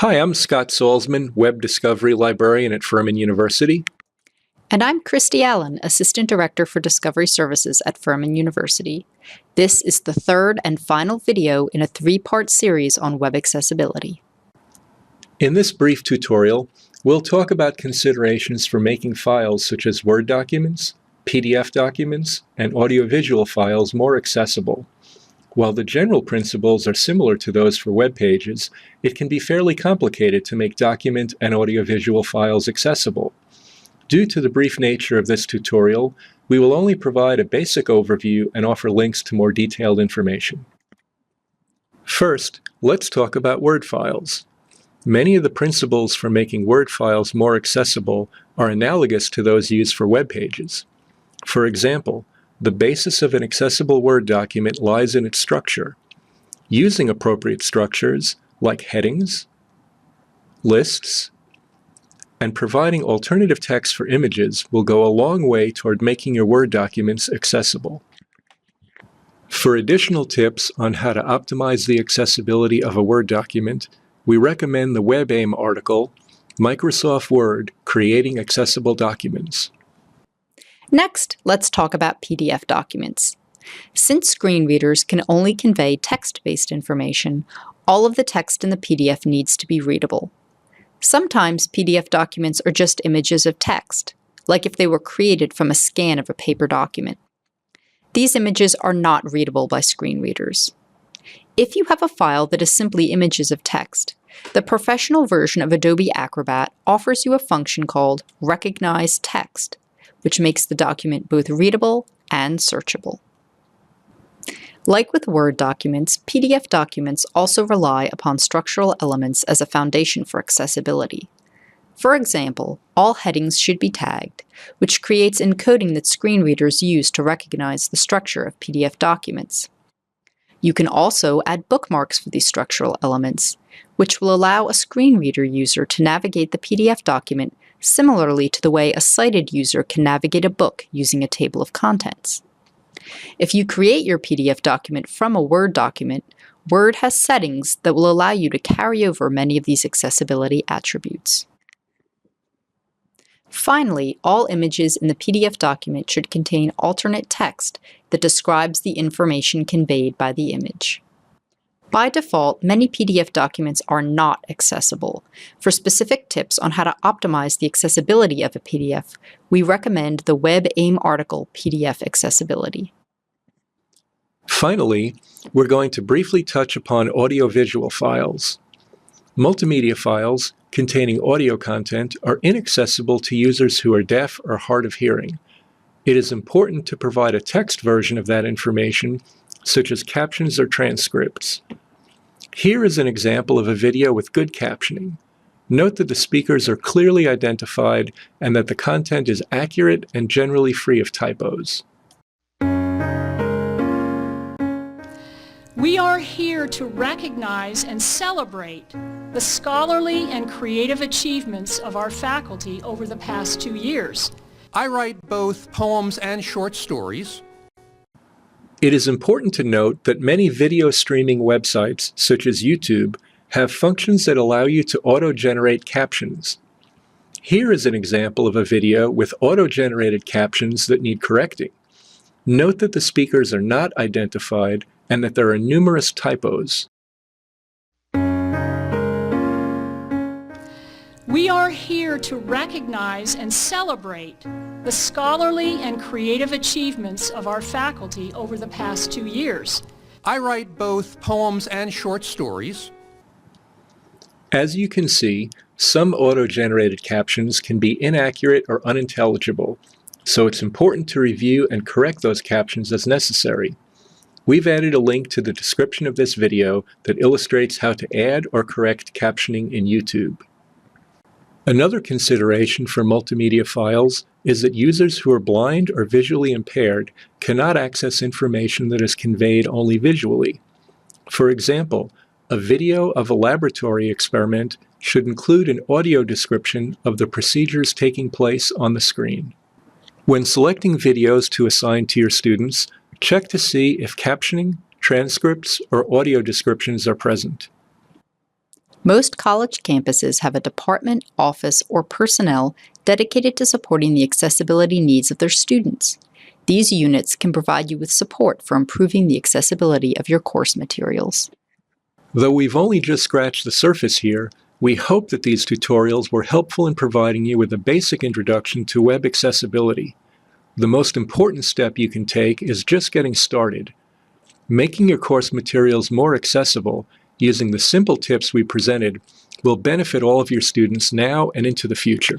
Hi, I'm Scott Salzman, Web Discovery Librarian at Furman University. And I'm Christy Allen, Assistant Director for Discovery Services at Furman University. This is the third and final video in a three-part series on web accessibility. In this brief tutorial, we'll talk about considerations for making files such as Word documents, PDF documents, and audiovisual files more accessible. While the general principles are similar to those for web pages, it can be fairly complicated to make document and audiovisual files accessible. Due to the brief nature of this tutorial, we will only provide a basic overview and offer links to more detailed information. First, let's talk about Word files. Many of the principles for making Word files more accessible are analogous to those used for web pages. For example, the basis of an accessible Word document lies in its structure. Using appropriate structures, like headings, lists, and providing alternative text for images will go a long way toward making your Word documents accessible. For additional tips on how to optimize the accessibility of a Word document, we recommend the WebAIM article, Microsoft Word: Creating Accessible Documents. Next, let's talk about PDF documents. Since screen readers can only convey text-based information, all of the text in the PDF needs to be readable. Sometimes PDF documents are just images of text, like if they were created from a scan of a paper document. These images are not readable by screen readers. If you have a file that is simply images of text, the professional version of Adobe Acrobat offers you a function called Recognize Text, which makes the document both readable and searchable. Like with Word documents, PDF documents also rely upon structural elements as a foundation for accessibility. For example, all headings should be tagged, which creates encoding that screen readers use to recognize the structure of PDF documents. You can also add bookmarks for these structural elements, which will allow a screen reader user to navigate the PDF document similarly to the way a sighted user can navigate a book using a table of contents. If you create your PDF document from a Word document, Word has settings that will allow you to carry over many of these accessibility attributes. Finally, all images in the PDF document should contain alternate text that describes the information conveyed by the image. By default, many PDF documents are not accessible. For specific tips on how to optimize the accessibility of a PDF, we recommend the WebAIM article, PDF Accessibility. Finally, we're going to briefly touch upon audiovisual files. Multimedia files containing audio content are inaccessible to users who are deaf or hard of hearing. It is important to provide a text version of that information, such as captions or transcripts. Here is an example of a video with good captioning. Note that the speakers are clearly identified and that the content is accurate and generally free of typos. We are here to recognize and celebrate the scholarly and creative achievements of our faculty over the past 2 years. I write both poems and short stories. It is important to note that many video streaming websites, such as YouTube, have functions that allow you to auto-generate captions. Here is an example of a video with auto-generated captions that need correcting. Note that the speakers are not identified and that there are numerous typos. We are here to recognize and celebrate the scholarly and creative achievements of our faculty over the past 2 years. I write both poems and short stories. As you can see, some auto-generated captions can be inaccurate or unintelligible, so it's important to review and correct those captions as necessary. We've added a link to the description of this video that illustrates how to add or correct captioning in YouTube. Another consideration for multimedia files is that users who are blind or visually impaired cannot access information that is conveyed only visually. For example, a video of a laboratory experiment should include an audio description of the procedures taking place on the screen. When selecting videos to assign to your students, check to see if captioning, transcripts, or audio descriptions are present. Most college campuses have a department, office, or personnel dedicated to supporting the accessibility needs of their students. These units can provide you with support for improving the accessibility of your course materials. Though we've only just scratched the surface here, we hope that these tutorials were helpful in providing you with a basic introduction to web accessibility. The most important step you can take is just getting started. Making your course materials more accessible using the simple tips we presented will benefit all of your students now and into the future.